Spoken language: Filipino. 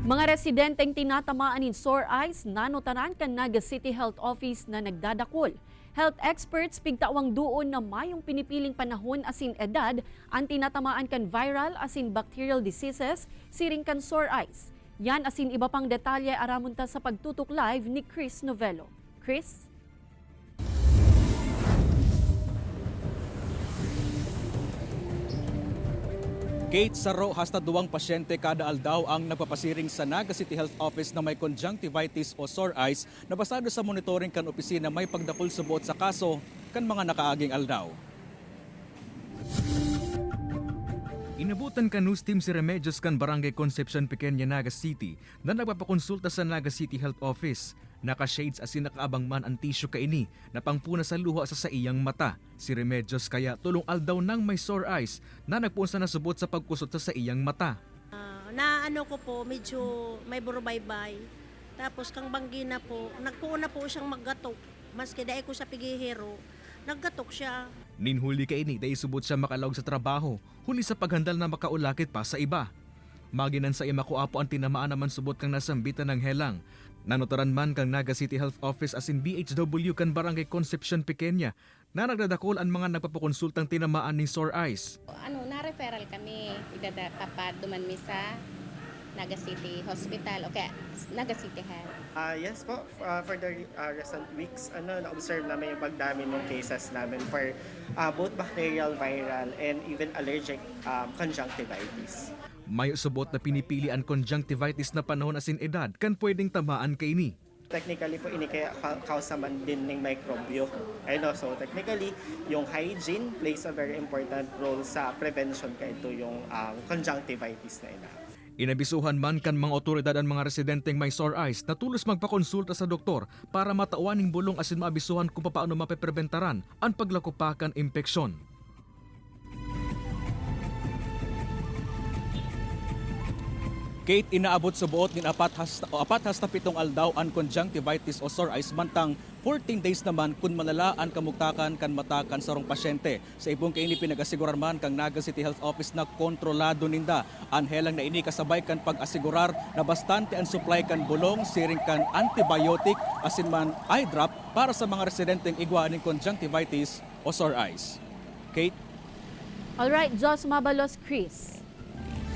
Mga residenteng tinatamaan ng sore eyes nanotaran kan Naga City Health Office na nagdadakol. Health experts pigtawang duon na mayong pinipiling panahon asin edad ang tinatamaan kan viral asin bacterial diseases siring kan sore eyes. Yan asin iba pang detalye aramon ta sa pagtutok live ni Chris Novello. Chris? Kate Saro, hasta 2 pasyente kada aldaw ang nagpapasiring sa Naga City Health Office na may conjunctivitis o sore eyes na basado sa monitoring kan opisina may pagdakol subuot sa kaso kan mga nakaaging aldaw. Inabutan ka news team si Remedios kan Barangay Concepcion Pequeña, Naga City na nagpapakonsulta sa Naga City Health Office. Naka-shades asin nakaabang man ang tissue kaini na pangpuna sa luha sa iyang mata. Si Remedios kaya tulong aldaw nang may sore eyes na nagpunsa na subot sa pagkusot sa iyang mata. Na ano ko po, medyo may burubaybay. Tapos kang banggi na po, nagpuuna po siyang maggatok. Maski dahil ko sa pigihero, naggatok siya. Ninhuli kaini dahil subot siya makalawag sa trabaho, huli sa paghandal na makaulakit pa sa iba. Maginan sa imakuapo ang tinamaan naman subot kang nasambitan ng helang. Nanotaran man kang Naga City Health Office asin BHW kan Barangay Concepcion Pequeña na nagdadakol ang mga nagpapakonsultang tinamaan ng sore eyes. Na-referral kami, idadakapad duman mi sa Naga City Hospital, okay, Naga City Health. Yes po, for the recent weeks, na-observe namin yung pagdami ng cases namin for both bacterial, viral, and even allergic conjunctivitis. May subot na pinipili ang conjunctivitis na panahon asin edad kan pwedeng tamaan kaini. Technically po, ini kaya kausa man din ng mikrobyo. So technically, yung hygiene plays a very important role sa prevention kaya ito yung conjunctivitis na ina. Inabisuhan man kan mga otoridad ang mga residenteng may sore eyes na tulos magpakonsulta sa doktor para matauaning bulong asin maabisuhan kung paano mapepreventaran ang paglakupakan impeksyon. Kate, inaabot sa buot ng 4 hasta 7 aldaw ang conjunctivitis o sore eyes mantang 14 days naman kung malalaan kamugtakan kan matakan sa rong pasyente. Sa ibong kaini pinag-asigurar man kang Naga City Health Office na kontrolado ninda. Anhelang na ini kasabay kan pag-asigurar na bastante ang supply kan bulong, siring kan antibiotic, asin man eye drop para sa mga residenteng igwa ng conjunctivitis o sore eyes. Kate? Alright, Jos Mabalos, Chris.